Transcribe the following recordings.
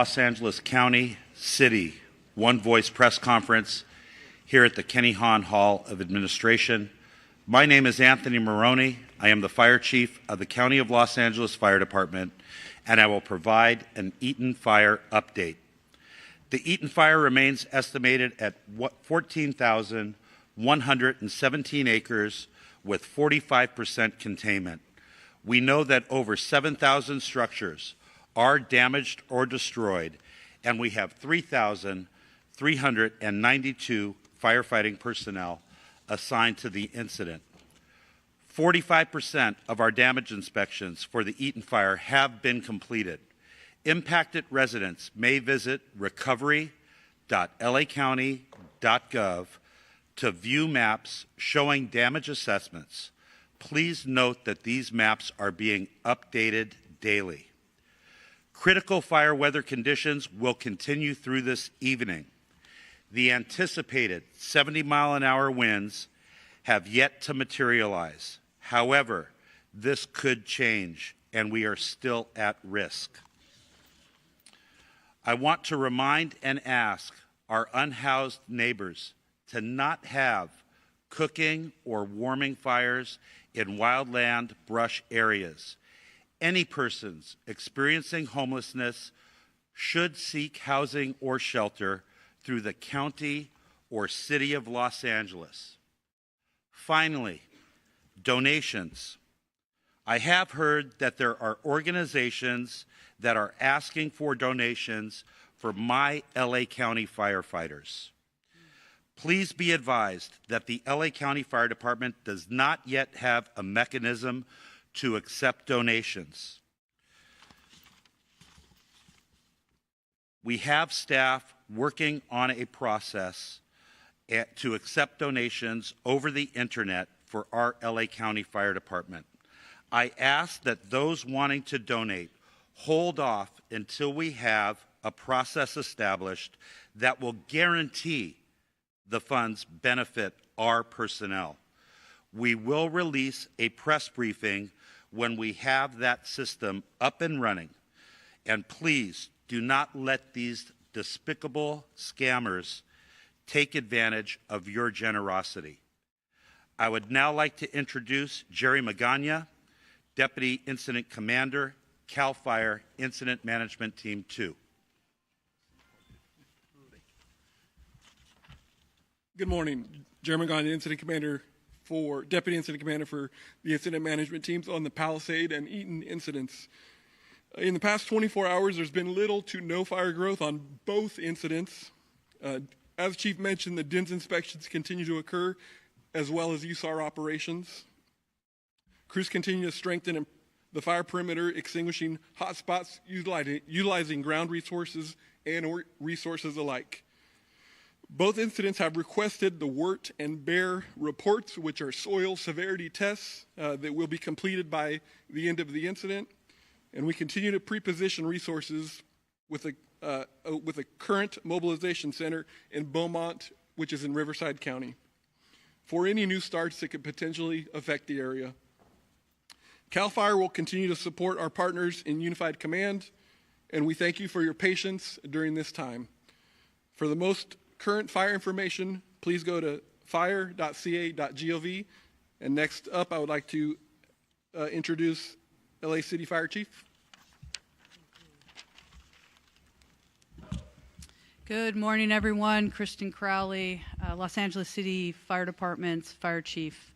Los Angeles County, City, One Voice press conference here at the Kenny Hahn Hall of Administration. My name is Anthony Maroney. I am the Fire Chief of the County of Los Angeles Fire Department, and I will provide an Eaton Fire update. The Eaton Fire remains estimated at 14,117 acres with 45% containment. We know that over 7,000 structures are damaged or destroyed, and we have 3,392 firefighting personnel assigned to the incident. 45% of our damage inspections for the Eaton Fire have been completed. Impacted residents may visit recovery.lacounty.gov to view maps showing damage assessments. Please note that these maps are being updated daily. Critical fire weather conditions will continue through this evening. The anticipated 70-mile-an-hour winds have yet to materialize. However, this could change, and we are still at risk. I want to remind and ask our unhoused neighbors to not have cooking or warming fires in wildland brush areas. Any persons experiencing homelessness should seek housing or shelter through the County or City of Los Angeles. Finally, donations. I have heard that there are organizations that are asking for donations for my LA County firefighters. Please be advised that the LA County Fire Department does not yet have a mechanism to accept donations. We have staff working on a process to accept donations over the internet for our LA County Fire Department. I ask that those wanting to donate hold off until we have a process established that will guarantee the funds benefit our personnel. We will release a press briefing when we have that system up and running. And please do not let these despicable scammers take advantage of your generosity. I would now like to introduce Jerry Magana, Deputy Incident Commander, CAL FIRE Incident Management Team 2. Good morning. Jerry Magana, Deputy Incident Commander for the Incident Management Teams on the Palisades and Eaton incidents. In the past 24 hours, there's been little to no fire growth on both incidents. As Chief mentioned, the DINS inspections continue to occur, as well as USAR operations. Crews continue to strengthen the fire perimeter, extinguishing hot spots, utilizing ground resources and resources alike. Both incidents have requested the WIRT and BEAR reports, which are soil severity tests that will be completed by the end of the incident. And we continue to pre-position resources with a current mobilization center in Beaumont, which is in Riverside County, for any new starts that could potentially affect the area. CAL FIRE will continue to support our partners in Unified Command, and we thank you for your patience during this time. For the most current fire information, please go to fire.ca.gov. And next up, I would like to introduce LA City Fire Chief. Good morning, everyone. Kristen Crowley, Los Angeles City Fire Department's Fire Chief.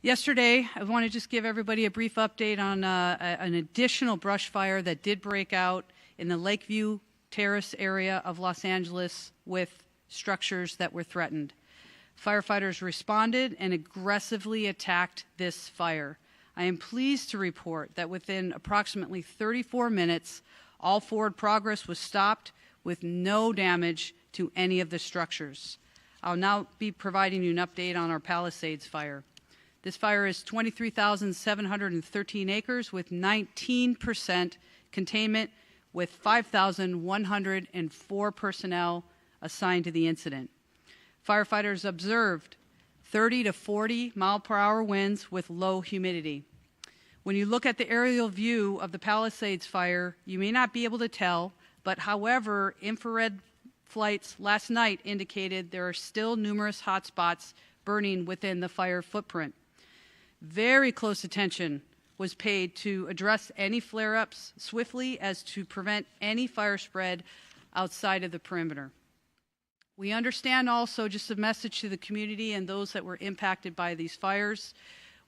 Yesterday, I want to just give everybody a brief update on an additional brush fire that did break out in the Lakeview Terrace area of Los Angeles with structures that were threatened. Firefighters responded and aggressively attacked this fire. I am pleased to report that within approximately 34 minutes, all forward progress was stopped with no damage to any of the structures. I'll now be providing you an update on our Palisades fire. This fire is 23,713 acres with 19% containment, with 5,104 personnel assigned to the incident. Firefighters observed 30 to 40 mile-per-hour winds with low humidity. When you look at the aerial view of the Palisades fire, you may not be able to tell, But however, infrared flights last night indicated there are still numerous hot spots burning within the fire footprint. Very close attention was paid to address any flare-ups swiftly as to prevent any fire spread outside of the perimeter. We understand also, just a message to the community and those that were impacted by these fires,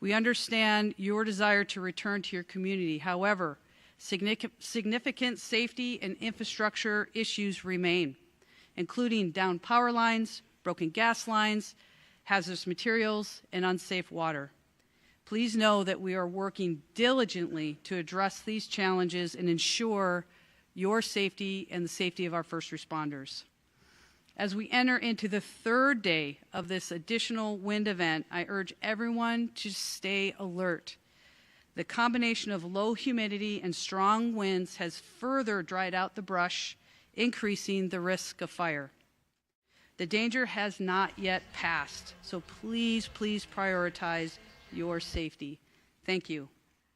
we understand your desire to return to your community. However, significant safety and infrastructure issues remain, including downed power lines, broken gas lines, hazardous materials, and unsafe water. Please know that we are working diligently to address these challenges and ensure your safety and the safety of our first responders. As we enter into the third day of this additional wind event, I urge everyone to stay alert. The combination of low humidity and strong winds has further dried out the brush, increasing the risk of fire. The danger has not yet passed, so please, please prioritize your safety. Thank you.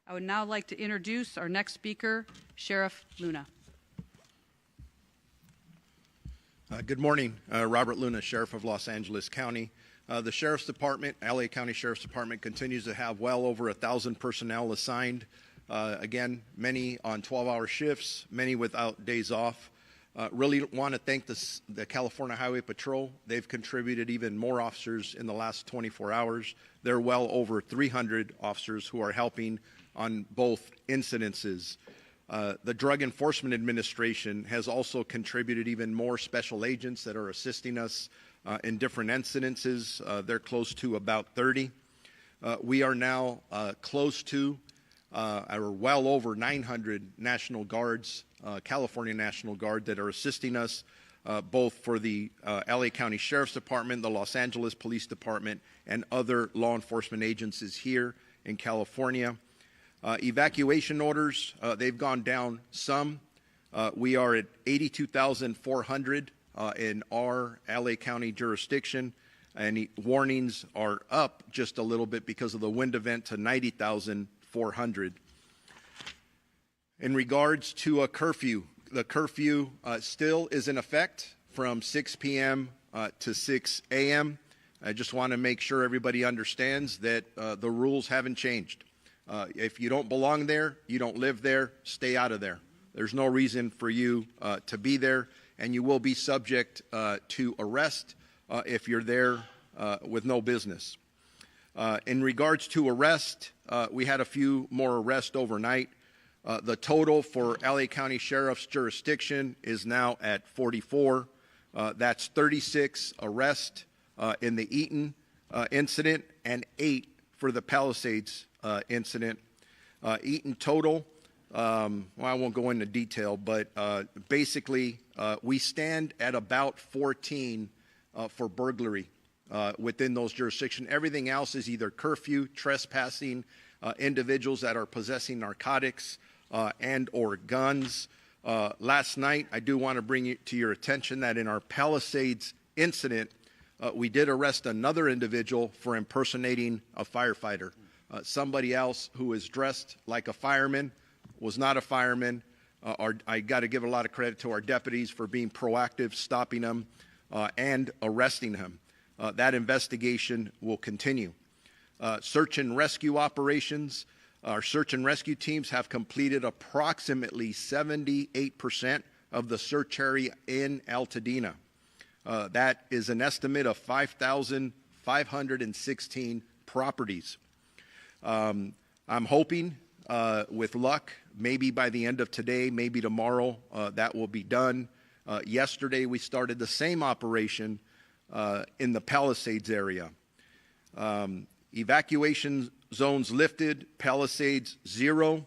I would now like to introduce our next speaker, Sheriff Luna. Good morning, Robert Luna, Sheriff of Los Angeles County. The Sheriff's Department, LA County Sheriff's Department, continues to have well over 1,000 personnel assigned. Again, many on 12-hour shifts, many without days off. Really want to thank the California Highway Patrol. They've contributed even more officers in the last 24 hours. There are well over 300 officers who are helping on both incidences. The Drug Enforcement Administration has also contributed even more special agents that are assisting us in different incidences. They're close to about 30. We are now close to or well over 900 National Guards, California National Guard, that are assisting us both for the LA County Sheriff's Department, the Los Angeles Police Department, and other law enforcement agencies here in California. Evacuation orders, they've gone down some. We are at 82,400 in our LA County jurisdiction, and warnings are up just a little bit because of the wind event to 90,400. In regards to a curfew, the curfew still is in effect from 6 p.m. To 6 a.m. I just want to make sure everybody understands that the rules haven't changed. If you don't belong there, you don't live there, stay out of there. There's no reason for you to be there, and you will be subject to arrest if you're there with no business. In regards to arrest, we had a few more arrests overnight. The total for LA County Sheriff's jurisdiction is now at 44. That's 36 arrests in the Eaton incident and 8 for the Palisades incident. Eaton total, well, I won't go into detail, but basically we stand at about 14 for burglary within those jurisdictions. Everything else is either curfew, trespassing, individuals that are possessing narcotics and or guns. Last night, I do want to bring it to your attention that in our Palisades incident, we did arrest another individual for impersonating a firefighter. Somebody else who is dressed like a fireman was not a fireman. I got to give a lot of credit to our deputies for being proactive, stopping him, and arresting him. That investigation will continue. Search and rescue operations. Our search and rescue teams have completed approximately 78% of the search area in Altadena. That is an estimate of 5,516 properties. I'm hoping, with luck, maybe by the end of today, maybe tomorrow, that will be done. Yesterday, we started the same operation in the Palisades area. Evacuation zones lifted, Palisades 0.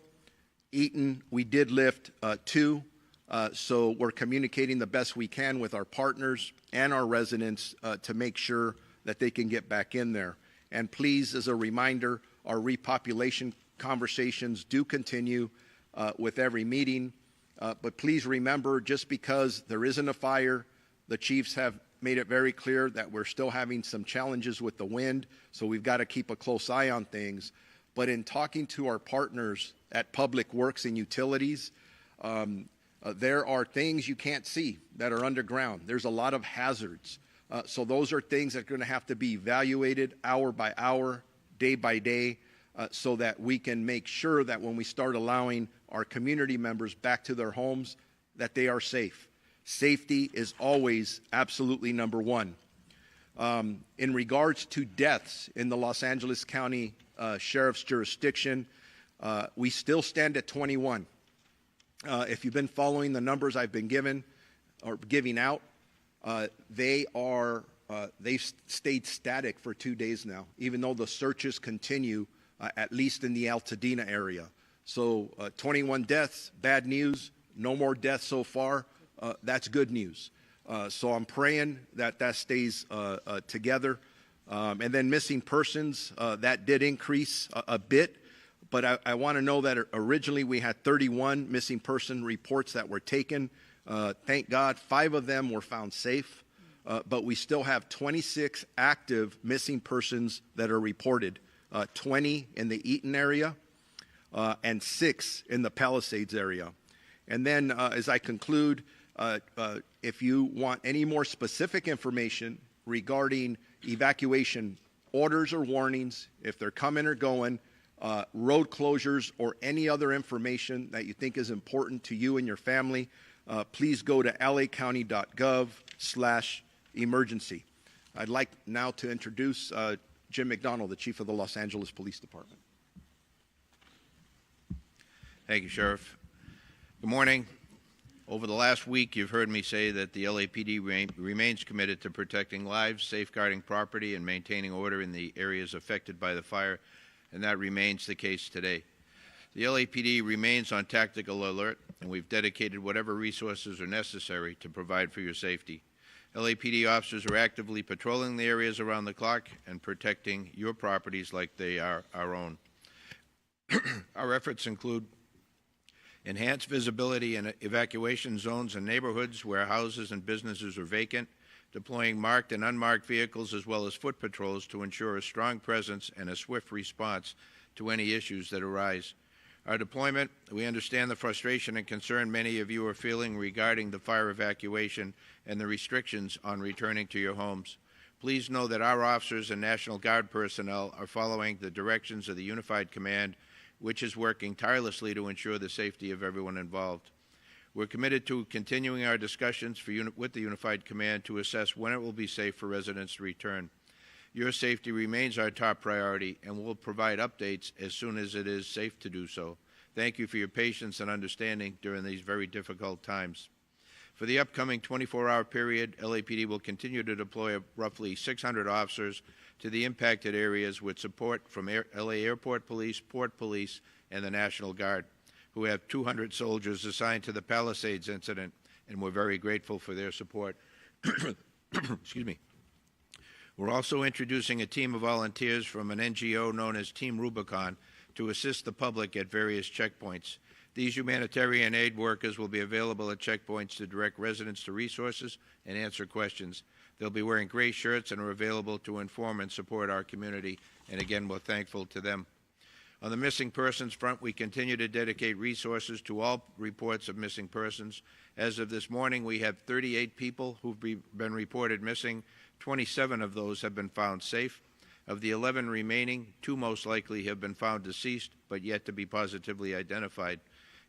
Eaton, we did lift 2. So we're communicating the best we can with our partners and our residents to make sure that they can get back in there. And please, as a reminder, our repopulation conversations do continue with every meeting. But please remember, just because there isn't a fire, the chiefs have made it very clear that we're still having some challenges with the wind, so we've got to keep a close eye on things. But in talking to our partners at Public Works and Utilities, There are things you can't see that are underground. There's a lot of hazards. So those are things that are going to have to be evaluated hour by hour, day by day, so that we can make sure that when we start allowing our community members back to their homes, that they are safe. Safety is always absolutely number one. In regards to deaths in the Los Angeles County Sheriff's jurisdiction, we still stand at 21. If you've been following the numbers I've been giving out, they've stayed static for 2 days now, even though the searches continue, at least in the Altadena area. So 21 deaths, bad news. No more deaths so far. That's good news. So I'm praying that that stays together. And then missing persons, that did increase a bit. But I want to know that originally we had 31 missing person reports that were taken. Thank God 5 of them were found safe. But we still have 26 active missing persons that are reported. 20 in the Eaton area and 6 in the Palisades area. And then as I conclude, if you want any more specific information regarding evacuation orders or warnings, if they're coming or going, road closures, or any other information that you think is important to you and your family, please go to lacounty.gov/emergency. I'd like now to introduce Jim McDonald, the Chief of the Los Angeles Police Department. Thank you, Sheriff. Good morning. Over the last week, you've heard me say that the LAPD remains committed to protecting lives, safeguarding property, and maintaining order in the areas affected by the fire, and that remains the case today. The LAPD remains on tactical alert, and we've dedicated whatever resources are necessary to provide for your safety. LAPD officers are actively patrolling the areas around the clock and protecting your properties like they are our own. Our efforts include enhanced visibility in evacuation zones and neighborhoods where houses and businesses are vacant, deploying marked and unmarked vehicles as well as foot patrols to ensure a strong presence and a swift response to any issues that arise. Our deployment, we understand the frustration and concern many of you are feeling regarding the fire evacuation and the restrictions on returning to your homes. Please know that our officers and National Guard personnel are following the directions of the Unified Command, which is working tirelessly to ensure the safety of everyone involved. We're committed to continuing our discussions with the Unified Command to assess when it will be safe for residents to return. Your safety remains our top priority, and we'll provide updates as soon as it is safe to do so. Thank you for your patience and understanding during these very difficult times. For the upcoming 24-hour period, LAPD will continue to deploy roughly 600 officers to the impacted areas with support from LA Airport Police, Port Police, and the National Guard, who have 200 soldiers assigned to the Palisades incident, and we're very grateful for their support. Excuse me. We're also introducing a team of volunteers from an NGO known as Team Rubicon to assist the public at various checkpoints. These humanitarian aid workers will be available at checkpoints to direct residents to resources and answer questions. They'll be wearing gray shirts and are available to inform and support our community, and again, we're thankful to them. On the missing persons front, we continue to dedicate resources to all reports of missing persons. As of this morning, we have 38 people who've been reported missing. 27 of those have been found safe. Of the 11 remaining, 2 most likely have been found deceased, but yet to be positively identified.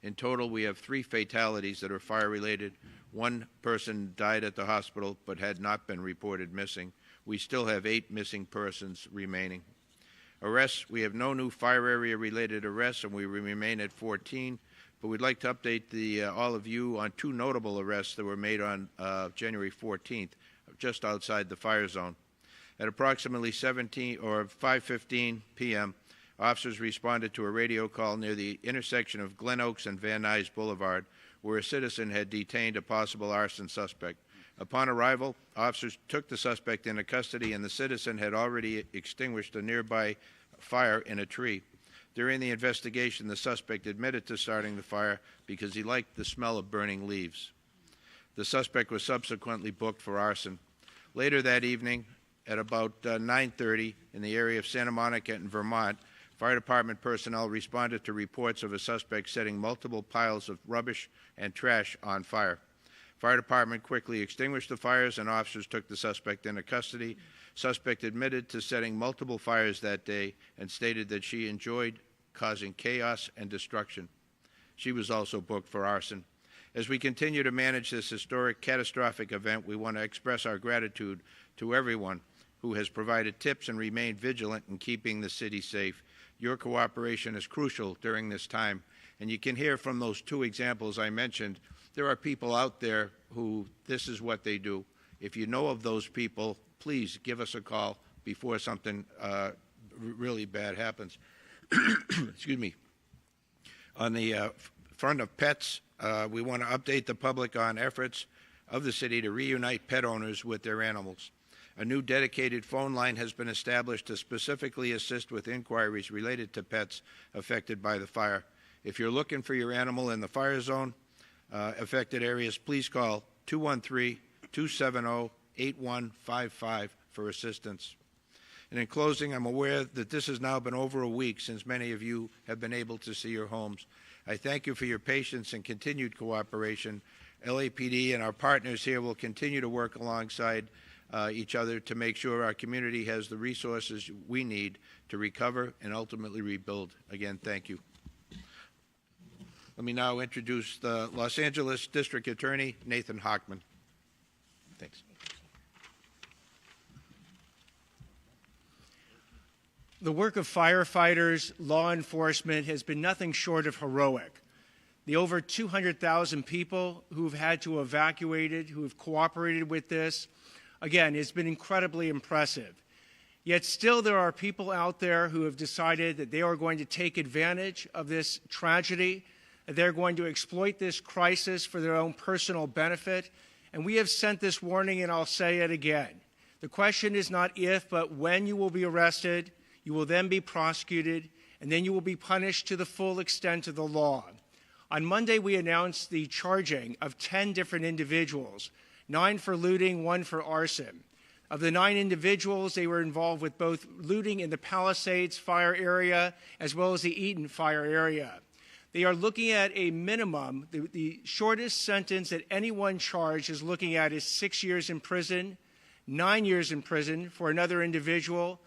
In total, we have 3 fatalities that are fire-related. 1 person died at the hospital but had not been reported missing. We still have 8 missing persons remaining. Arrests, we have no new fire area-related arrests, and we remain at 14. But we'd like to update all of you on 2 notable arrests that were made on January 14th, just outside the fire zone. At approximately 5:15 p.m., officers responded to a radio call near the intersection of Glen Oaks and Van Nuys Boulevard, where a citizen had detained a possible arson suspect. Upon arrival, officers took the suspect into custody, and the citizen had already extinguished a nearby fire in a tree. During the investigation, the suspect admitted to starting the fire because he liked the smell of burning leaves. The suspect was subsequently booked for arson. Later that evening, at about 9:30 in the area of Santa Monica and Vermont, Fire department personnel responded to reports of a suspect setting multiple piles of rubbish and trash on fire. Fire department quickly extinguished the fires and officers took the suspect into custody. Suspect admitted to setting multiple fires that day and stated that she enjoyed causing chaos and destruction. She was also booked for arson. As we continue to manage this historic, catastrophic event, we want to express our gratitude to everyone who has provided tips and remained vigilant in keeping the city safe. Your cooperation is crucial during this time. And you can hear from those two examples I mentioned, there are people out there who this is what they do. If you know of those people, please give us a call before something really bad happens. Excuse me. On the front of pets, we want to update the public on efforts of the city to reunite pet owners with their animals. A new dedicated phone line has been established to specifically assist with inquiries related to pets affected by the fire. If you're looking for your animal in the fire zone affected areas, please call 213-270-8155 for assistance. And in closing, I'm aware that this has now been over a week since many of you have been able to see your homes. I thank you for your patience and continued cooperation. LAPD and our partners here will continue to work alongside each other to make sure our community has the resources we need to recover and ultimately rebuild. Again, thank you. Let me now introduce the Los Angeles District Attorney, Nathan Hochman. Thanks. The work of firefighters, law enforcement has been nothing short of heroic. The over 200,000 people who've had to evacuate, who have cooperated with this, again, it's been incredibly impressive. Yet still there are people out there who have decided that they are going to take advantage of this tragedy, that they're going to exploit this crisis for their own personal benefit. And we have sent this warning, and I'll say it again. The question is not if, but when you will be arrested. You will then be prosecuted, and then you will be punished to the full extent of the law. On Monday, we announced the charging of 10 different individuals, 9 for looting, 1 for arson. Of the 9 individuals, they were involved with both looting in the Palisades fire area as well as the Eaton fire area. They are looking at a minimum, the shortest sentence that anyone charged is looking at is 6 years in prison, 9 years in prison for another individual.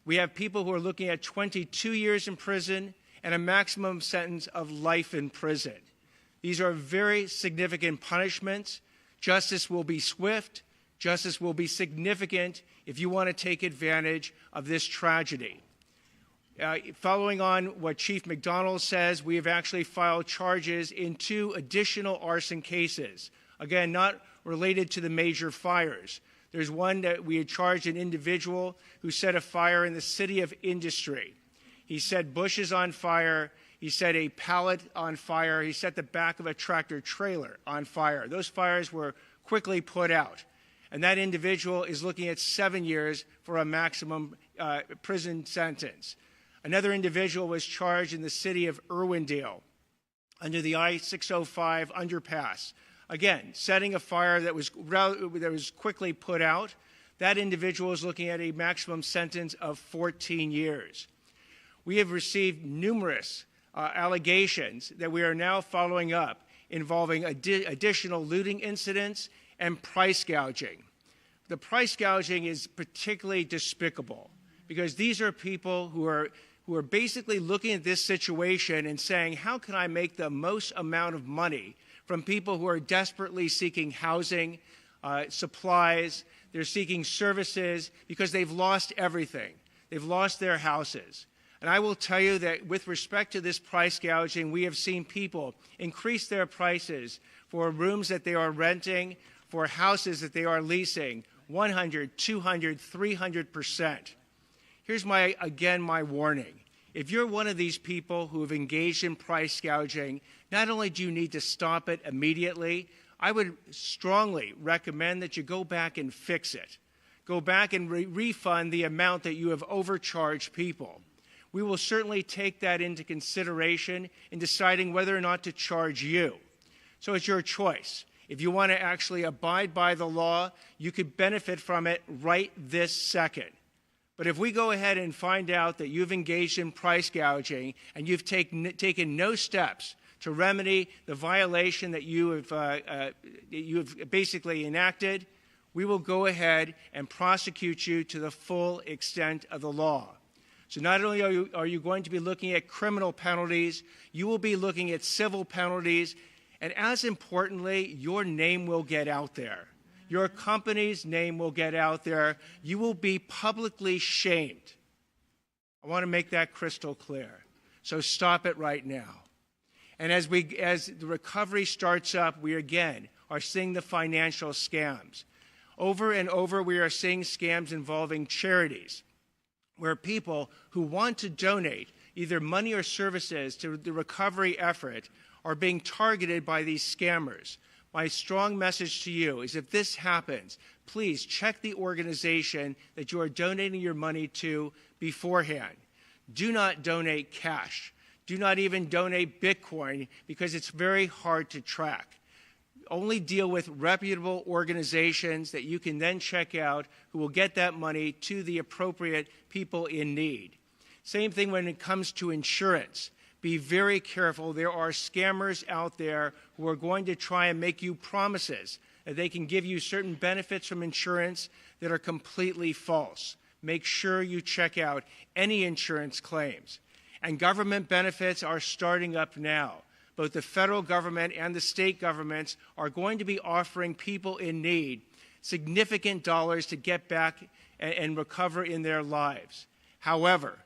We have people who are looking at 22 years in prison and a maximum sentence of life in prison. These are very significant punishments. Justice will be swift. Justice will be significant if you want to take advantage of this tragedy. Following on what Chief McDonald says, we have actually filed charges in 2 additional arson cases. Again, not related to the major fires. There's one that we had charged an individual who set a fire in the City of Industry. He set bushes on fire. He set a pallet on fire. He set the back of a tractor trailer on fire. Those fires were quickly put out. And that individual is looking at 7 years for a maximum prison sentence. Another individual was charged in the city of Irwindale under the I-605 underpass. Again, setting a fire that was quickly put out. That individual is looking at a maximum sentence of 14 years. We have received numerous allegations that we are now following up involving additional looting incidents and price gouging. The price gouging is particularly despicable because these are people who are basically looking at this situation and saying, how can I make the most amount of money from people who are desperately seeking housing, supplies, they're seeking services because they've lost everything. They've lost their houses. And I will tell you that with respect to this price gouging, we have seen people increase their prices for rooms that they are renting, for houses that they are leasing, 100, 200, 300%. Here's my warning. If you're one of these people who have engaged in price gouging, not only do you need to stop it immediately, I would strongly recommend that you go back and fix it. Go back and refund the amount that you have overcharged people. We will certainly take that into consideration in deciding whether or not to charge you. So it's your choice. If you want to actually abide by the law, you could benefit from it right this second. But if we go ahead and find out that you've engaged in price gouging and you've taken no steps to remedy the violation that you have basically enacted, we will go ahead and prosecute you to the full extent of the law. So not only are you going to be looking at criminal penalties, you will be looking at civil penalties, and as importantly, your name will get out there. Your company's name will get out there. You will be publicly shamed. I want to make that crystal clear. So stop it right now. And as the recovery starts up, we again are seeing the financial scams. Over and over, we are seeing scams involving charities, where people who want to donate either money or services to the recovery effort are being targeted by these scammers. My strong message to you is if this happens, please check the organization that you are donating your money to beforehand. Do not donate cash. Do not even donate Bitcoin because it's very hard to track. Only deal with reputable organizations that you can then check out who will get that money to the appropriate people in need. Same thing when it comes to insurance. Be very careful. There are scammers out there who are going to try and make you promises that they can give you certain benefits from insurance that are completely false. Make sure you check out any insurance claims. And government benefits are starting up now. Both the federal government and the state governments are going to be offering people in need significant dollars to get back and recover in their lives. However,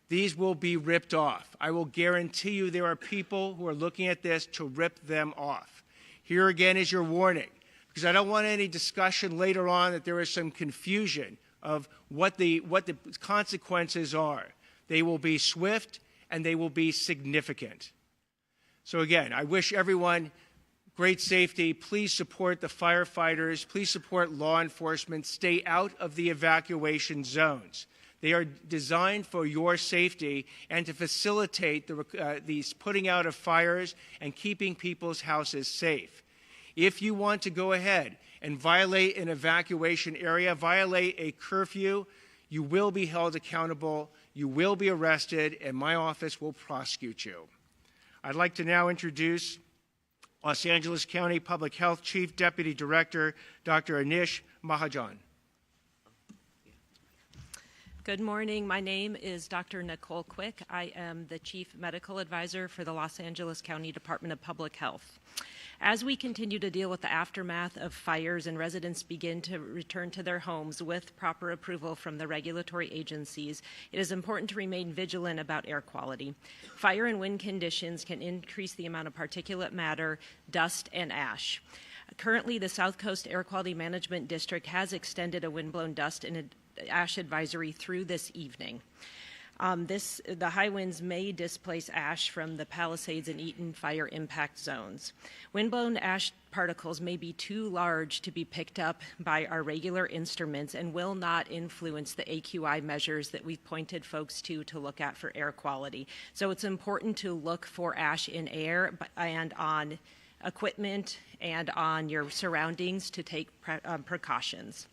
these will be ripped off. I will guarantee you there are people who are looking at this to rip them off. Here again is your warning, because I don't want any discussion later on that there is some confusion of what the consequences are. They will be swift and they will be significant. So again, I wish everyone great safety. Please support the firefighters. Please support law enforcement. Stay out of the evacuation zones. They are designed for your safety and to facilitate these putting out of fires and keeping people's houses safe. If you want to go ahead and violate an evacuation area, violate a curfew, you will be held accountable, you will be arrested, and my office will prosecute you. I'd like to now introduce Los Angeles County Public Health Chief Deputy Director, Dr. Anish Mahajan. Good morning. My name is Dr. Nicole Quick. I am the Chief Medical Advisor for the Los Angeles County Department of Public Health. As we continue to deal with the aftermath of fires and residents begin to return to their homes with proper approval from the regulatory agencies, it is important to remain vigilant about air quality. Fire and wind conditions can increase the amount of particulate matter, dust, and ash. Currently, the South Coast Air Quality Management District has extended a windblown dust and ash advisory through this evening. The high winds may displace ash from the Palisades and Eaton fire impact zones. Windblown ash particles may be too large to be picked up by our regular instruments and will not influence the AQI measures that we've pointed folks to look at for air quality. So it's important to look for ash in air and on equipment and on your surroundings to take precautions.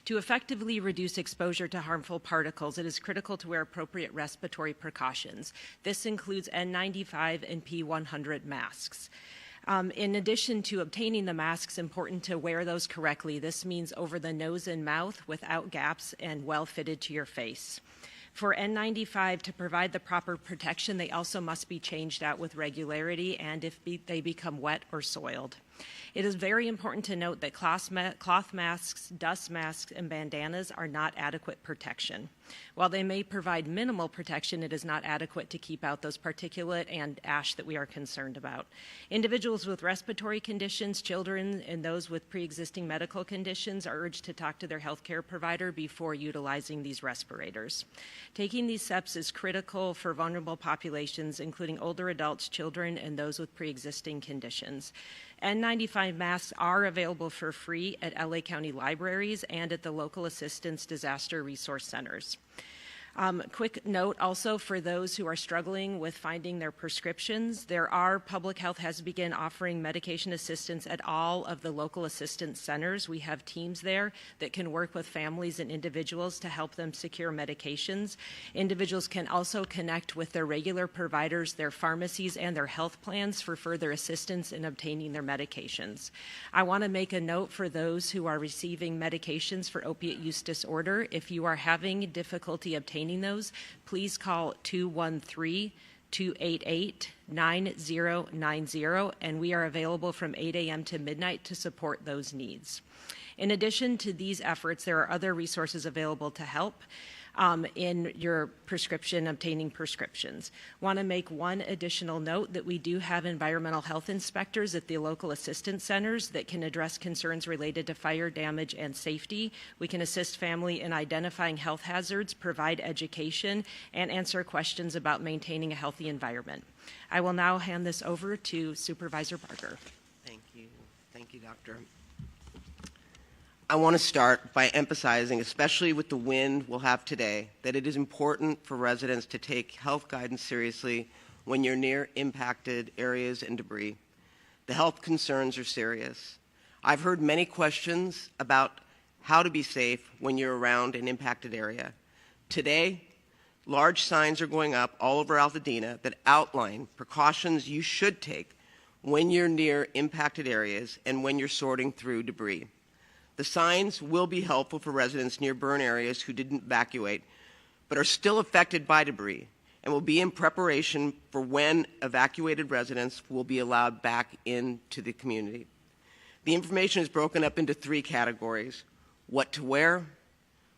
To effectively reduce exposure to harmful particles, it is critical to wear appropriate respiratory precautions. This includes N95 and P100 masks. In addition to obtaining the masks, important to wear those correctly. This means over the nose and mouth without gaps and well fitted to your face. For N95 to provide the proper protection, they also must be changed out with regularity and if they become wet or soiled. It is very important to note that cloth masks, dust masks, and bandanas are not adequate protection. While they may provide minimal protection, it is not adequate to keep out those particulate and ash that we are concerned about. Individuals with respiratory conditions, children, and those with pre-existing medical conditions are urged to talk to their healthcare provider before utilizing these respirators. Taking these steps is critical for vulnerable populations, including older adults, children, and those with pre-existing conditions. N95 masks are available for free at LA County libraries and at the local assistance disaster resource centers. Quick note also for those who are struggling with finding their prescriptions, Public Health has begun offering medication assistance at all of the local assistance centers. We have teams there that can work with families and individuals to help them secure medications. Individuals can also connect with their regular providers, their pharmacies, and their health plans for further assistance in obtaining their medications. I want to make a note for those who are receiving medications for opiate use disorder. If you are having difficulty obtaining those, please call 213-288-9090, and we are available from 8 a.m. to midnight to support those needs. In addition to these efforts, there are other resources available to help in your obtaining prescriptions. Want to make one additional note that we do have environmental health inspectors at the local assistance centers that can address concerns related to fire damage and safety. We can assist family in identifying health hazards, provide education, and answer questions about maintaining a healthy environment. I will now hand this over to Supervisor Barger. Thank you. Thank you, Doctor. I want to start by emphasizing, especially with the wind we'll have today, that it is important for residents to take health guidance seriously when you're near impacted areas and debris. The health concerns are serious. I've heard many questions about how to be safe when you're around an impacted area. Today, large signs are going up all over Altadena that outline precautions you should take when you're near impacted areas and when you're sorting through debris. The signs will be helpful for residents near burn areas who didn't evacuate but are still affected by debris and will be in preparation for when evacuated residents will be allowed back into the community. The information is broken up into 3 categories: what to wear,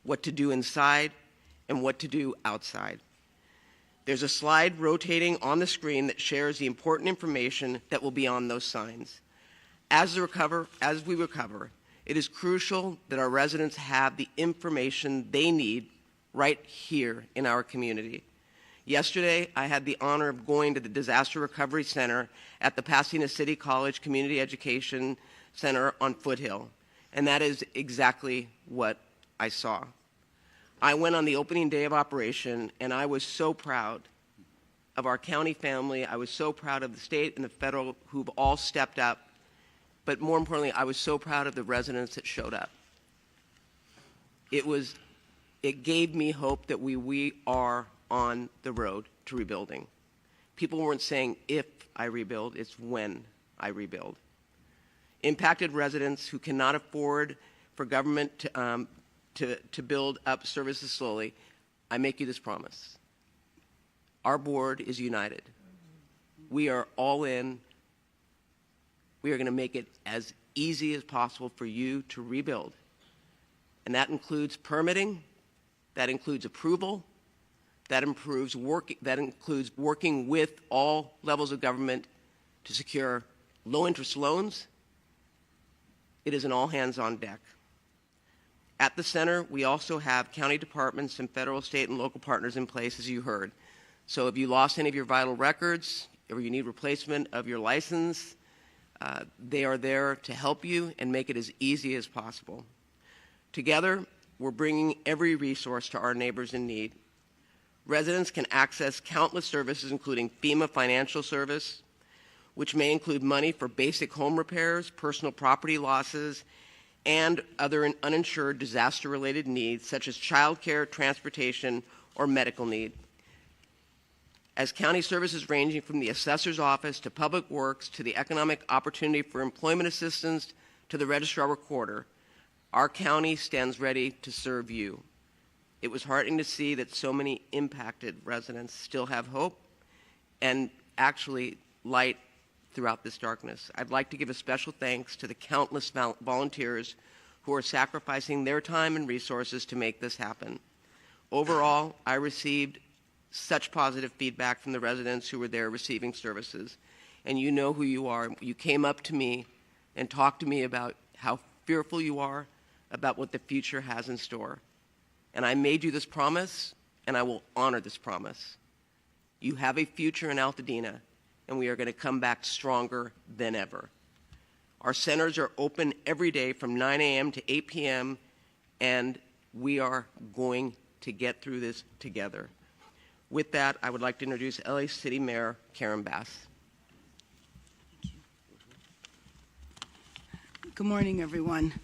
what to do inside, and what to do outside. There's a slide rotating on the screen that shares the important information that will be on those signs. As we recover, it is crucial that our residents have the information they need right here in our community. Yesterday, I had the honor of going to the Disaster Recovery Center at the Pasadena City College Community Education Center on Foothill, and that is exactly what I saw. I went on the opening day of operation, and I was so proud of our county family. I was so proud of the state and the federal who've all stepped up. But more importantly, I was so proud of the residents that showed up. It gave me hope that we are on the road to rebuilding. People weren't saying if I rebuild, it's when I rebuild. Impacted residents who cannot afford for government to build up services slowly, I make you this promise. Our board is united. We are all in. We are going to make it as easy as possible for you to rebuild. And that includes permitting, that includes approval, that includes working with all levels of government to secure low-interest loans. It is an all-hands-on deck. At the center, we also have county departments and federal, state, and local partners in place, as you heard. So if you lost any of your vital records, or you need replacement of your license, they are there to help you and make it as easy as possible. Together, we're bringing every resource to our neighbors in need. Residents can access countless services, including FEMA financial service, which may include money for basic home repairs, personal property losses, and other uninsured disaster-related needs, such as child care, transportation, or medical need. As county services ranging from the assessor's office to public works to the economic opportunity for employment assistance to the registrar recorder, our county stands ready to serve you. It was heartening to see that so many impacted residents still have hope and actually light throughout this darkness. I'd like to give a special thanks to the countless volunteers who are sacrificing their time and resources to make this happen. Overall, I received such positive feedback from the residents who were there receiving services. And you know who you are. You came up to me and talked to me about how fearful you are about what the future has in store. And I made you this promise, and I will honor this promise. You have a future in Altadena, and we are going to come back stronger than ever. Our centers are open every day from 9 a.m. to 8 p.m., and we are going to get through this together. With that, I would like to introduce LA City Mayor Karen Bass. Good morning, everyone.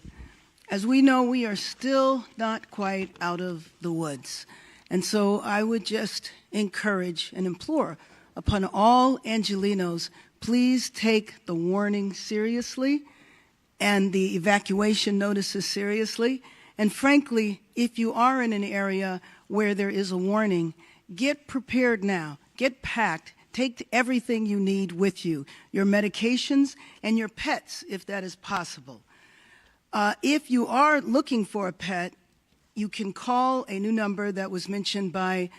As we know, we are still not quite out of the woods. And so I would just encourage and implore upon all Angelenos, please take the warning seriously and the evacuation notices seriously. And frankly, if you are in an area where there is a warning, get prepared now, get packed, take everything you need with you, your medications and your pets, if that is possible. If you are looking for a pet, you can call a new number that was mentioned by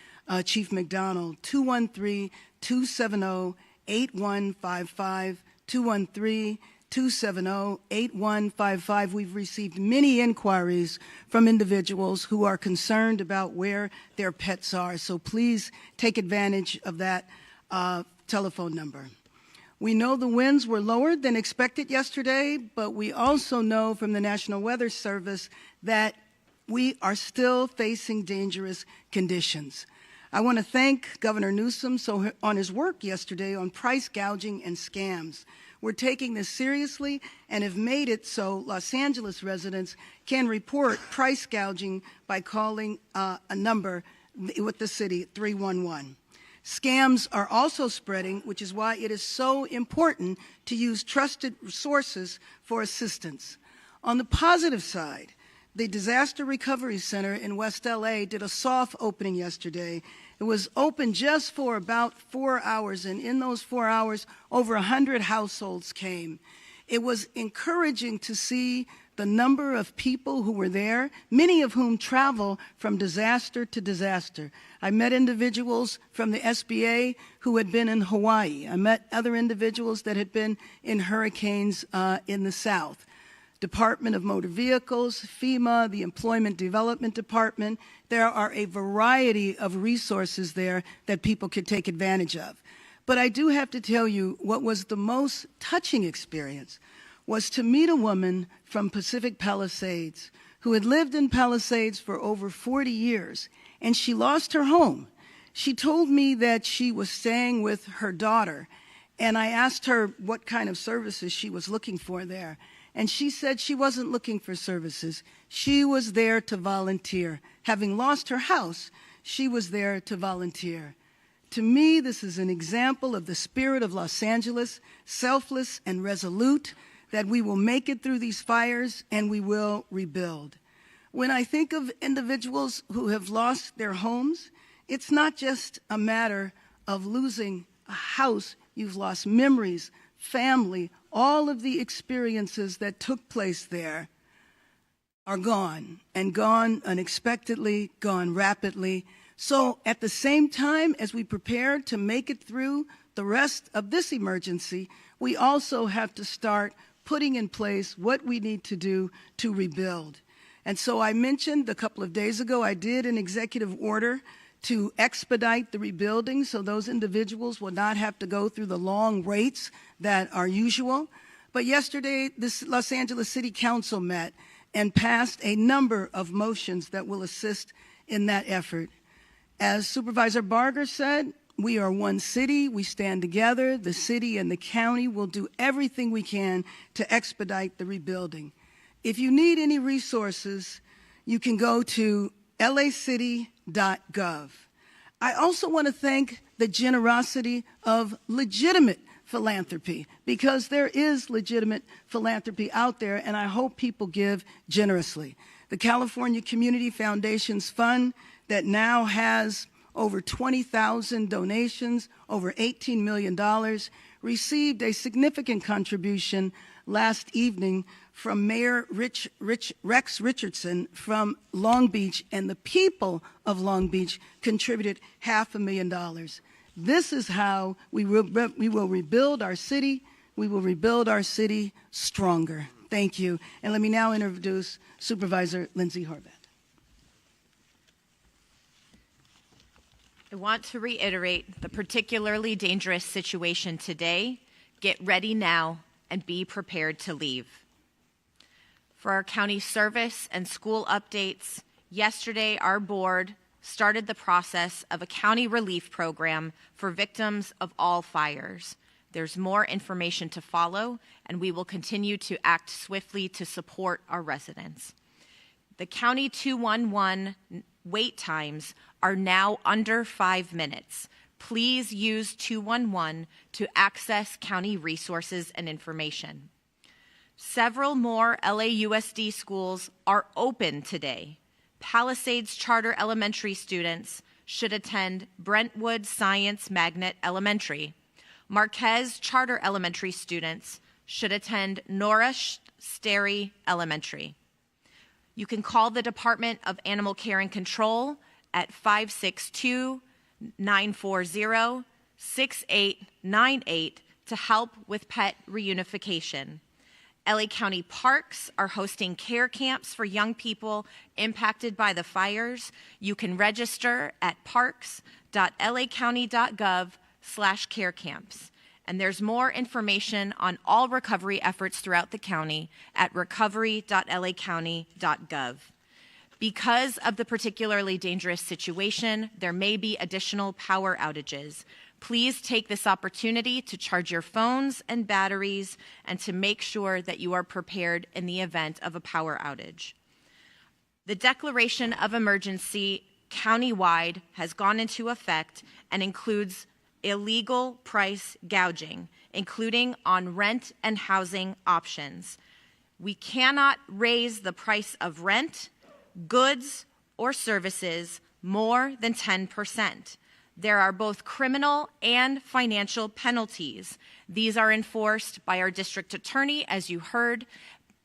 Chief McDonald, 213-270-8155, 213-270-8155. We've received many inquiries from individuals who are concerned about where their pets are, so please take advantage of that telephone number. We know the winds were lower than expected yesterday, but we also know from the National Weather Service that we are still facing dangerous conditions. I want to thank Governor Newsom on his work yesterday on price gouging and scams. We're taking this seriously and have made it so Los Angeles residents can report price gouging by calling a number with the city, 311. Scams are also spreading, which is why it is so important to use trusted sources for assistance. On the positive side, the Disaster Recovery Center in West LA did a soft opening yesterday. It was open just for about 4 hours, and in those 4 hours, over 100 households came. It was encouraging to see the number of people who were there, many of whom travel from disaster to disaster. I met individuals from the SBA who had been in Hawaii. I met other individuals that had been in hurricanes in the South. Department of Motor Vehicles, FEMA, the Employment Development Department. There are a variety of resources there that people could take advantage of. But I do have to tell you what was the most touching experience was to meet a woman from Pacific Palisades who had lived in Palisades for over 40 years, and she lost her home. She told me that she was staying with her daughter, and I asked her what kind of services she was looking for there. And she said she wasn't looking for services. She was there to volunteer. Having lost her house, she was there to volunteer. To me, this is an example of the spirit of Los Angeles, selfless and resolute, that we will make it through these fires and we will rebuild. When I think of individuals who have lost their homes, it's not just a matter of losing a house. You've lost memories, family, all of the experiences that took place there are gone, and gone unexpectedly, gone rapidly. So at the same time as we prepare to make it through the rest of this emergency, we also have to start putting in place what we need to do to rebuild. And so I mentioned a couple of days ago, I did an executive order to expedite the rebuilding so those individuals will not have to go through the long waits that are usual. But yesterday, this Los Angeles City Council met and passed a number of motions that will assist in that effort. As Supervisor Barger said, we are one city, we stand together. The city and the county will do everything we can to expedite the rebuilding. If you need any resources, you can go to lacity.gov. I also want to thank the generosity of legitimate philanthropy, because there is legitimate philanthropy out there, and I hope people give generously. The California Community Foundations Fund that now has over 20,000 donations, over $18 million, received a significant contribution last evening from Mayor Rex Richardson from Long Beach, and the people of Long Beach contributed $500,000. This is how we will rebuild our city. We will rebuild our city stronger. Thank you. And let me now introduce Supervisor Lindsay Horvath. I want to reiterate the particularly dangerous situation today. Get ready now and be prepared to leave. For our county service and school updates, yesterday our board started the process of a county relief program for victims of all fires. There's more information to follow, and we will continue to act swiftly to support our residents. The County 211 wait times are now under 5 minutes. Please use 211 to access county resources and information. Several more LAUSD schools are open today. Palisades Charter Elementary students should attend Brentwood Science Magnet Elementary. Marquez Charter Elementary students should attend Nora Sterry Elementary. You can call the Department of Animal Care and Control at 562-940-6898 to help with pet reunification. LA County Parks are hosting care camps for young people impacted by the fires. You can register at parks.lacounty.gov/care camps. And there's more information on all recovery efforts throughout the county at recovery.lacounty.gov. Because of the particularly dangerous situation, there may be additional power outages. Please take this opportunity to charge your phones and batteries and to make sure that you are prepared in the event of a power outage. The declaration of emergency countywide has gone into effect and includes illegal price gouging, including on rent and housing options. We cannot raise the price of rent, goods, or services more than 10%. There are both criminal and financial penalties. These are enforced by our district attorney, as you heard.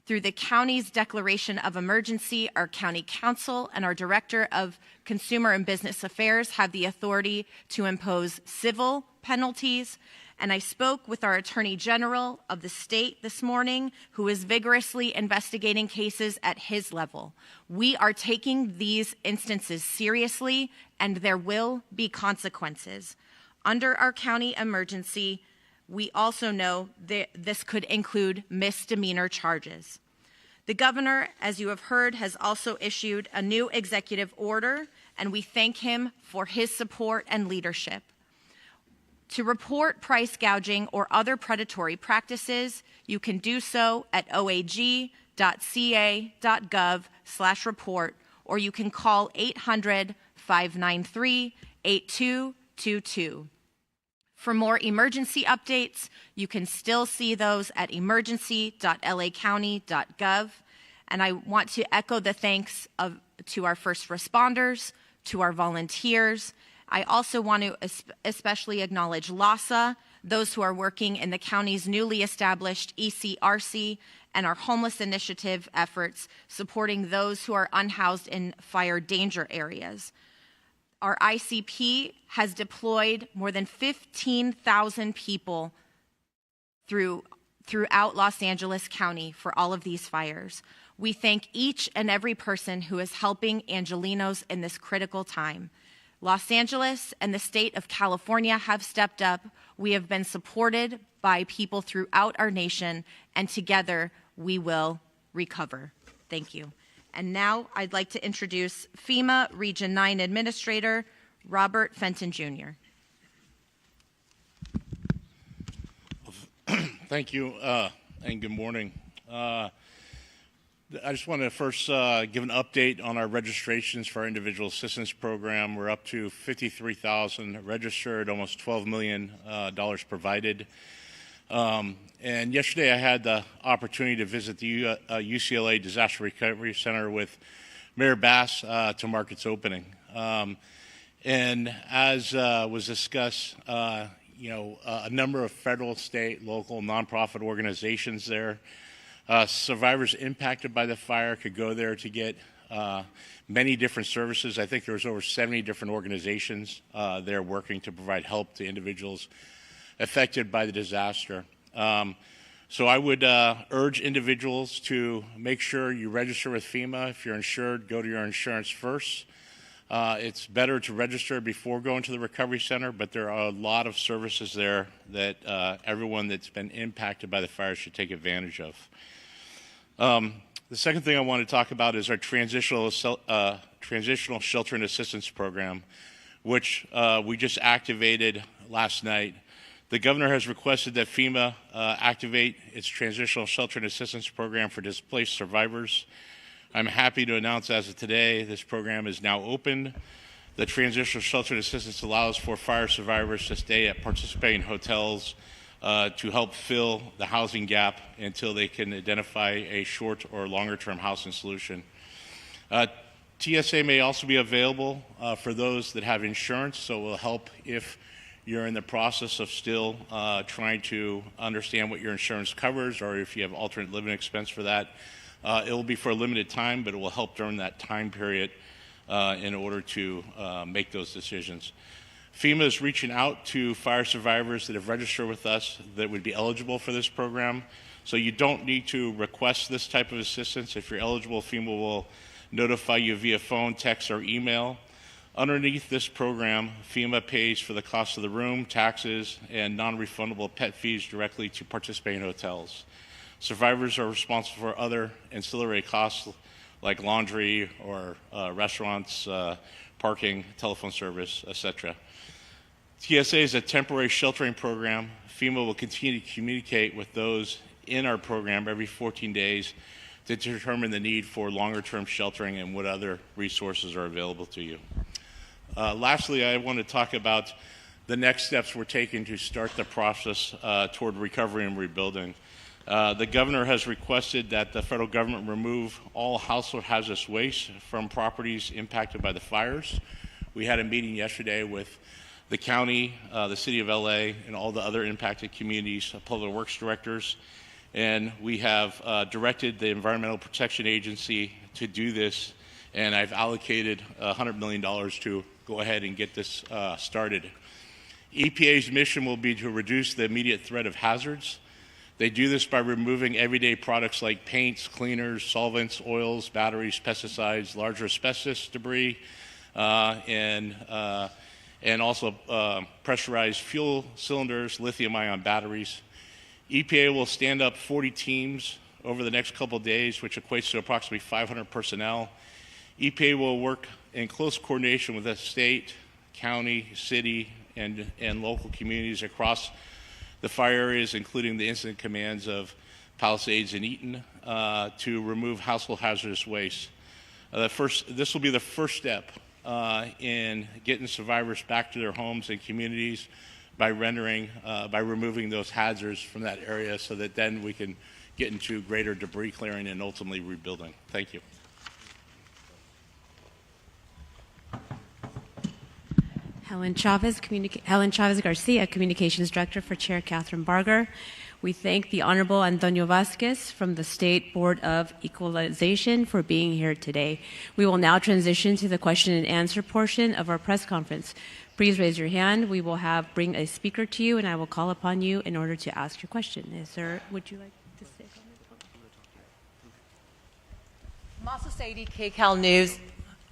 Through the county's declaration of emergency, our county council and our director of consumer and business affairs have the authority to impose civil penalties. And I spoke with our attorney general of the state this morning, who is vigorously investigating cases at his level. We are taking these instances seriously, and there will be consequences. Under our county emergency, we also know that this could include misdemeanor charges. The governor, as you have heard, has also issued a new executive order, and we thank him for his support and leadership. To report price gouging or other predatory practices, you can do so at oag.ca.gov/report, or you can call 800-593-8222. For more emergency updates, you can still see those at emergency.lacounty.gov. And I want to echo the thanks to our first responders, to our volunteers. I also want to especially acknowledge LASA, those who are working in the county's newly established ECRC, and our homeless initiative efforts supporting those who are unhoused in fire danger areas. Our ICP has deployed more than 15,000 people throughout Los Angeles County for all of these fires. We thank each and every person who is helping Angelenos in this critical time. Los Angeles and the state of California have stepped up. We have been supported by people throughout our nation, and together we will recover. Thank you. And now I'd like to introduce FEMA Region 9 Administrator Robert Fenton Jr. Thank you, and good morning. I just want to first give an update on our registrations for our individual assistance program. We're up to 53,000 registered, almost $12 million provided. And yesterday I had the opportunity to visit the UCLA Disaster Recovery Center with Mayor Bass to mark its opening. And as was discussed, a number of federal, state, local, nonprofit organizations there. Survivors impacted by the fire could go there to get many different services. I think there was over 70 different organizations there working to provide help to individuals affected by the disaster. So I would urge individuals to make sure you register with FEMA. If you're insured, go to your insurance first. It's better to register before going to the recovery center, but there are a lot of services there that everyone that's been impacted by the fire should take advantage of. The second thing I want to talk about is our transitional shelter and assistance program, which we just activated last night. The governor has requested that FEMA activate its transitional shelter and assistance program for displaced survivors. I'm happy to announce as of today, this program is now open. The transitional shelter and assistance allows for fire survivors to stay at participating hotels to help fill the housing gap until they can identify a short or longer term housing solution. TSA may also be available for those that have insurance, so it will help if you're in the process of still trying to understand what your insurance covers, or if you have alternate living expense for that. It will be for a limited time, but it will help during that time period in order to make those decisions. FEMA is reaching out to fire survivors that have registered with us that would be eligible for this program. So you don't need to request this type of assistance. If you're eligible, FEMA will notify you via phone, text, or email. Underneath this program, FEMA pays for the cost of the room, taxes, and non-refundable pet fees directly to participating hotels. Survivors are responsible for other ancillary costs like laundry or restaurants, parking, telephone service, etc. TSA is a temporary sheltering program. FEMA will continue to communicate with those in our program every 14 days to determine the need for longer-term sheltering and what other resources are available to you. Lastly, I want to talk about the next steps we're taking to start the process toward recovery and rebuilding. The governor has requested that the federal government remove all household hazardous waste from properties impacted by the fires. We had a meeting yesterday with the county, the city of LA, and all the other impacted communities, public works directors, and we have directed the Environmental Protection Agency to do this, and I've allocated $100 million to go ahead and get this started. EPA's mission will be to reduce the immediate threat of hazards. They do this by removing everyday products like paints, cleaners, solvents, oils, batteries, pesticides, larger asbestos debris, and also pressurized fuel cylinders, lithium-ion batteries. EPA will stand up 40 teams over the next couple of days, which equates to approximately 500 personnel. EPA will work in close coordination with the state, county, city, and local communities across the fire areas, including the incident commands of Palisades and Eaton, to remove household hazardous waste. This will be the first step in getting survivors back to their homes and communities by removing those hazards from that area, so that then we can get into greater debris clearing and ultimately rebuilding. Thank you. Helen Chavez Garcia, Communications Director for Chair Catherine Barger. We thank the Honorable Antonio Vasquez from the State Board of Equalization for being here today. We will now transition to the question and answer portion of our press conference. Please raise your hand. We will bring a speaker to you, and I will call upon you in order to ask your question. Would you like to say something? Masa Sadie, KCAL News.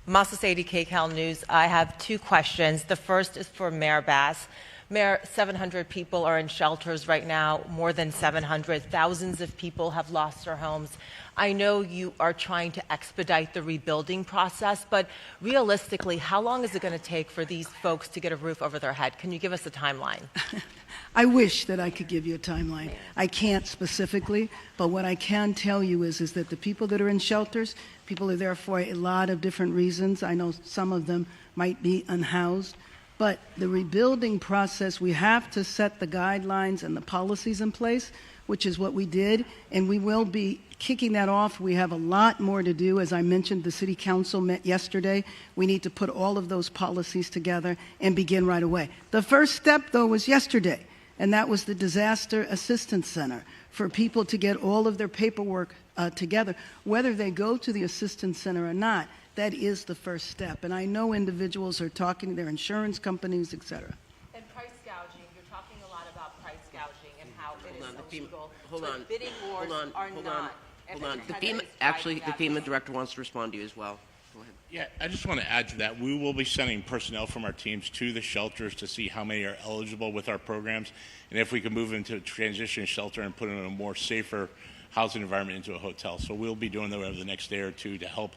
Masa Sadie, KCAL News. I have two questions. The first is for Mayor Bass. Mayor, 700 people are in shelters right now, more than 700. Thousands of people have lost their homes. I know you are trying to expedite the rebuilding process, but realistically, how long is it going to take for these folks to get a roof over their head? Can you give us a timeline? I wish that I could give you a timeline. I can't specifically, but what I can tell you is that the people that are in shelters, people are there for a lot of different reasons. I know some of them might be unhoused, but the rebuilding process, we have to set the guidelines and the policies in place, which is what we did, and we will be kicking that off. We have a lot more to do. As I mentioned, the City Council met yesterday. We need to put all of those policies together and begin right away. The first step, though, was yesterday, and that was the Disaster Assistance Center for people to get all of their paperwork together. Whether they go to the Assistance Center or not, that is the first step. And I know individuals are talking to their insurance companies, et cetera. And price gouging, you're talking a lot about price gouging and how it is illegal. Hold on. Bidding wars are not. Hold on. The FEMA director wants to respond to you as well. Go ahead. Yeah, I just want to add to that. We will be sending personnel from our teams to the shelters to see how many are eligible with our programs, and if we can move into a transition shelter and put in a more safer housing environment into a hotel. So we'll be doing that over the next day or two to help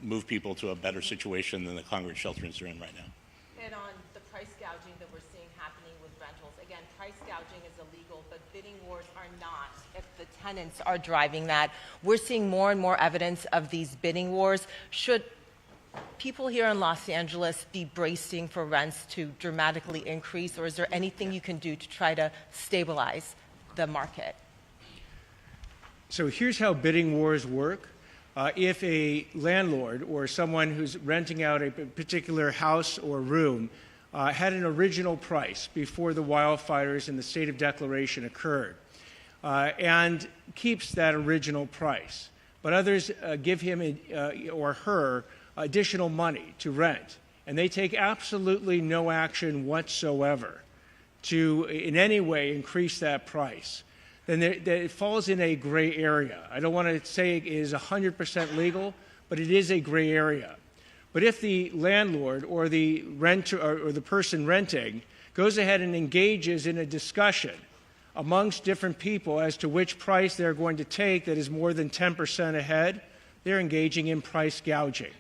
move people to a better situation than the congregate shelters are in right now. And on the price gouging that we're seeing happening with rentals, again, price gouging is illegal, but bidding wars are not if the tenants are driving that. We're seeing more and more evidence of these bidding wars. Should people here in Los Angeles be bracing for rents to dramatically increase, or is there anything you can do to try to stabilize the market? So here's how bidding wars work. If a landlord or someone who's renting out a particular house or room had an original price before the wildfires and the state of declaration occurred, and keeps that original price, but others give him or her additional money to rent, and they take absolutely no action whatsoever to in any way increase that price, then it falls in a gray area. I don't want to say it is 100% legal, but it is a gray area. But if the landlord or the renter or the person renting goes ahead and engages in a discussion amongst different people as to which price they're going to take that is more than 10% ahead, they're engaging in price gouging.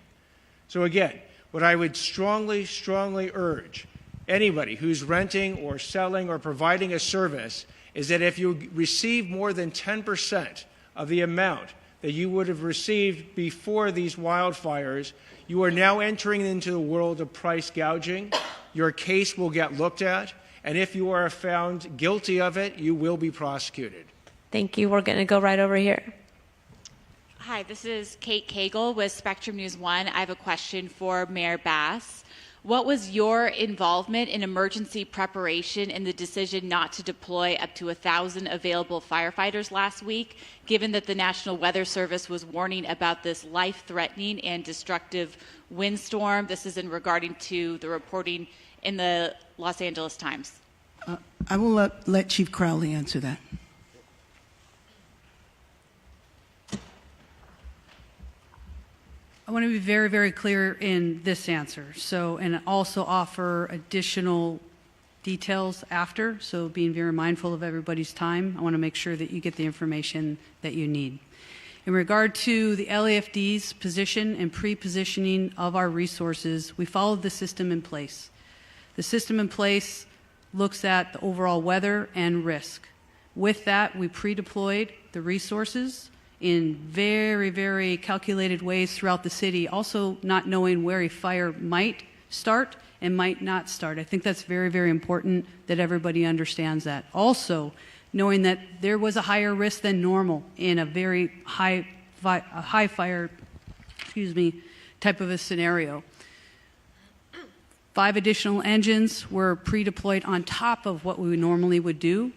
So again, what I would strongly, strongly urge anybody who's renting or selling or providing a service is that if you receive more than 10% of the amount that you would have received before these wildfires, you are now entering into the world of price gouging. Your case will get looked at, and if you are found guilty of it, you will be prosecuted. Thank you. We're going to go right over here. Hi, this is Kate Cagle with Spectrum News 1. I have a question for Mayor Bass. What was your involvement in emergency preparation in the decision not to deploy up to 1,000 available firefighters last week, given that the National Weather Service was warning about this life-threatening and destructive windstorm? This is in regarding to the reporting in the Los Angeles Times. I will let Chief Crowley answer that. I want to be very, very clear in this answer. So, and also offer additional details after. So being very mindful of everybody's time, I want to make sure that you get the information that you need. In regard to the LAFD's position and pre-positioning of our resources, we followed the system in place. The system in place looks at the overall weather and risk. With that, we pre-deployed the resources in very, very calculated ways throughout the city, also not knowing where a fire might start and might not start. I think that's very, very important that everybody understands that. Also, knowing that there was a higher risk than normal in a very high fire, type of a scenario. 5 additional engines were pre-deployed on top of what we normally would do.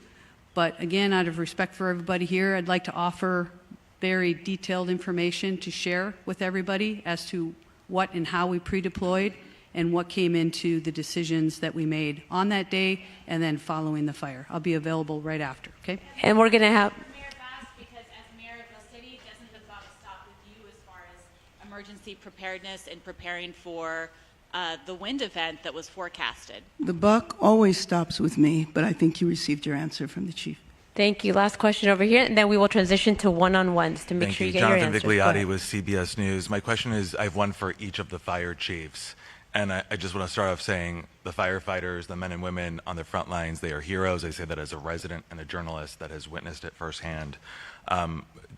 But again, out of respect for everybody here, I'd like to offer very detailed information to share with everybody as to what and how we pre-deployed and what came into the decisions that we made on that day and then following the fire. I'll be available right after, okay? And we're going to have... Mayor Bass, because as mayor of the city, doesn't the buck stop with you as far as emergency preparedness and preparing for the wind event that was forecasted? The buck always stops with me, but I think you received your answer from the chief. Thank you. Last question over here, and then we will transition to one-on-ones to make sure you get your answers. Jonathan Vigliotti with CBS News. My question is, I have one for each of the fire chiefs. And I just want to start off saying the firefighters, the men and women on the front lines, they are heroes. I say that as a resident and a journalist that has witnessed it firsthand.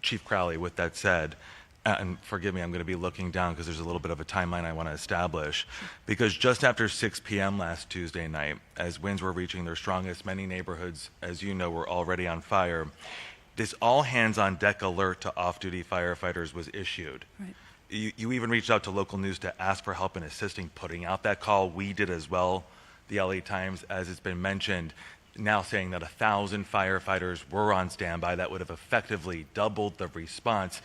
Chief Crowley, with that said, and forgive me, I'm going to be looking down because there's a little bit of a timeline I want to establish. Because just after 6 p.m. last Tuesday night, as winds were reaching their strongest, many neighborhoods, as you know, were already on fire. This all-hands-on-deck alert to off-duty firefighters was issued. Right. You even reached out to local news to ask for help in assisting putting out that call. We did as well. The LA Times, as it's been mentioned, now saying that 1,000 firefighters were on standby. That would have effectively doubled the response.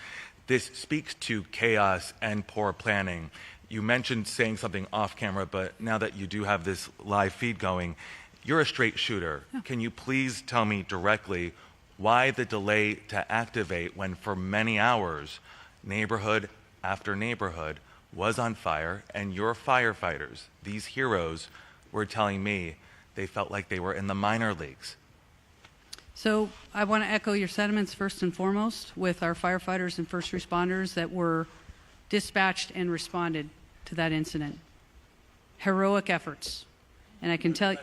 This speaks to chaos and poor planning. You mentioned saying something off camera, but now that you do have this live feed going, you're a straight shooter. Yeah. Can you please tell me directly why the delay to activate when for many hours, neighborhood after neighborhood was on fire, and your firefighters, these heroes, were telling me they felt like they were in the minor leagues? So I want to echo your sentiments first and foremost with our firefighters and first responders that were dispatched and responded to that incident. Heroic efforts. And I can tell you...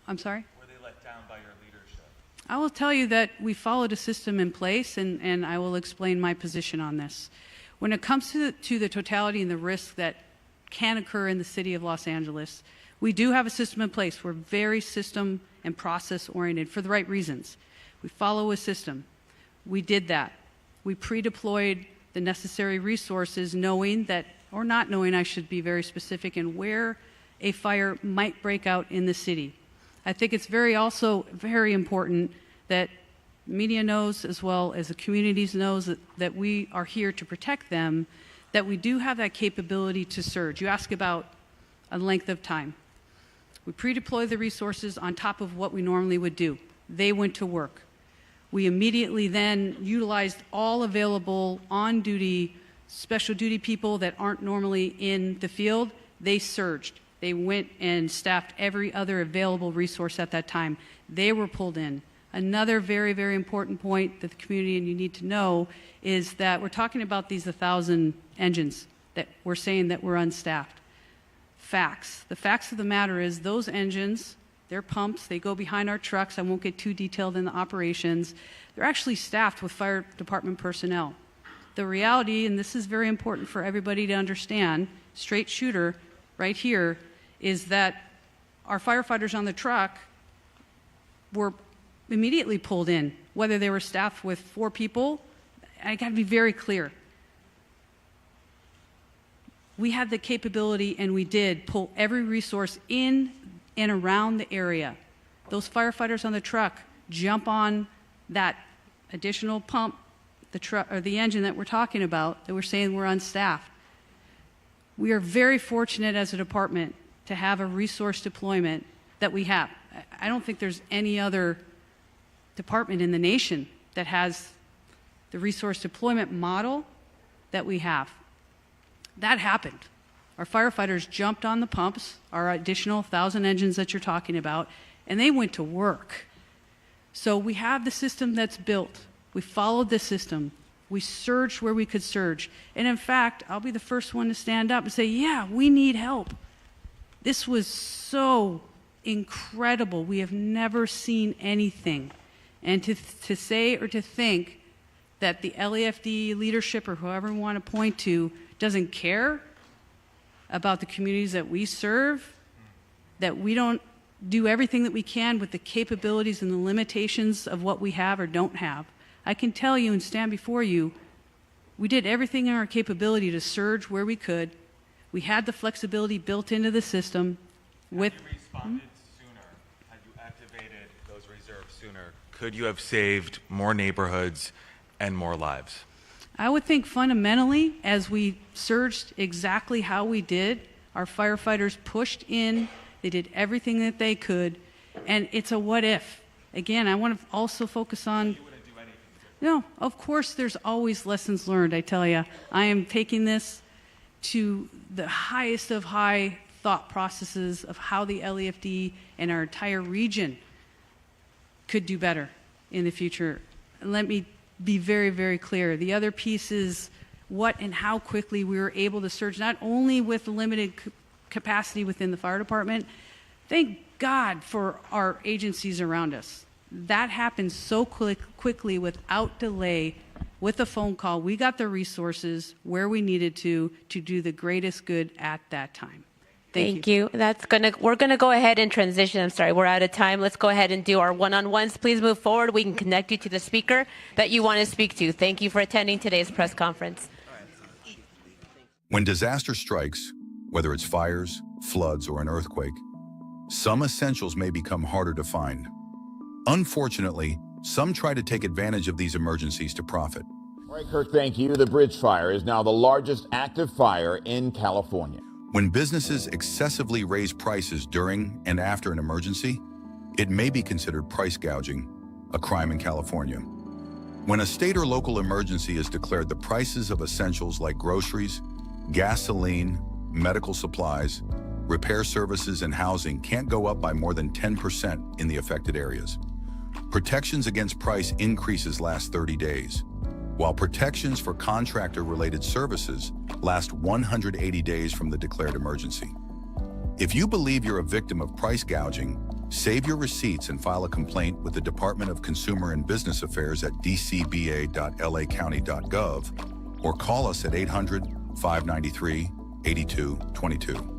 I'm sorry? Were they let down by your leadership? I will tell you that we followed a system in place, and I will explain my position on this. When it comes to the totality and the risk that can occur in the city of Los Angeles, we do have a system in place. We're very system and process oriented for the right reasons. We follow a system. We did that. We pre-deployed the necessary resources knowing that, or not knowing, I should be very specific, in where a fire might break out in the city. I think it's also very important that media knows, as well as the communities knows, that we are here to protect them, that we do have that capability to surge. You ask about a length of time. We pre-deploy the resources on top of what we normally would do. They went to work. We immediately then utilized all available on-duty, special duty people that aren't normally in the field. They surged. They went and staffed every other available resource at that time. They were pulled in. Another very, very important point that the community and you need to know is that we're talking about these 1,000 engines that we're saying that were unstaffed. Facts. The facts of the matter is those engines, they're pumps, they go behind our trucks. I won't get too detailed in the operations. They're actually staffed with fire department personnel. The reality, and this is very important for everybody to understand, straight shooter right here, is that our firefighters on the truck were immediately pulled in, whether they were staffed with 4 people. I got to be very clear. We had the capability, and we did pull every resource in and around the area. Those firefighters on the truck jump on that additional pump, the truck or the engine that we're talking about, that we're saying we're unstaffed. We are very fortunate as a department to have a resource deployment that we have. I don't think there's any other department in the nation that has the resource deployment model that we have. That happened. Our firefighters jumped on the pumps, our additional 1,000 engines that you're talking about, and they went to work. So we have the system that's built. We followed the system. We surged where we could surge. And in fact, I'll be the first one to stand up and say, yeah, we need help. This was so incredible. We have never seen anything. And to say or to think that the LAFD leadership or whoever we want to point to doesn't care about the communities that we serve, that we don't do everything that we can with the capabilities and the limitations of what we have or don't have. I can tell you and stand before you, we did everything in our capability to surge where we could. We had the flexibility built into the system. With Had you responded sooner, had you activated those reserves sooner, could you have saved more neighborhoods and more lives? I would think fundamentally, as we surged exactly how we did, our firefighters pushed in, they did everything that they could, and it's a what if. Again, I want to also focus on... You wouldn't do anything different. No, of course there's always lessons learned, I tell you. I am taking this to the highest of high thought processes of how the LAFD and our entire region could do better in the future. Let me be very, very clear. The other piece is what and how quickly we were able to surge, not only with the limited capacity within the fire department. Thank God for our agencies around us. That happened so quickly without delay with a phone call. We got the resources where we needed to do the greatest good at that time. Thank you. We're gonna go ahead and transition. I'm sorry, we're out of time. Let's go ahead and do our one-on-ones. Please move forward. We can connect you to the speaker that you want to speak to. Thank you for attending today's press conference. When disaster strikes, whether it's fires, floods, or an earthquake, some essentials may become harder to find. Unfortunately, some try to take advantage of these emergencies to profit. All right, Kirk, thank you. The Bridge Fire is now the largest active fire in California. When businesses excessively raise prices during and after an emergency, it may be considered price gouging, a crime in California. When a state or local emergency is declared, the prices of essentials like groceries, gasoline, medical supplies, repair services, and housing can't go up by more than 10% in the affected areas. Protections against price increases last 30 days, while protections for contractor-related services last 180 days from the declared emergency. If you believe you're a victim of price gouging, save your receipts and file a complaint with the Department of Consumer and Business Affairs at dcba.lacounty.gov or call us at 800-593-8222.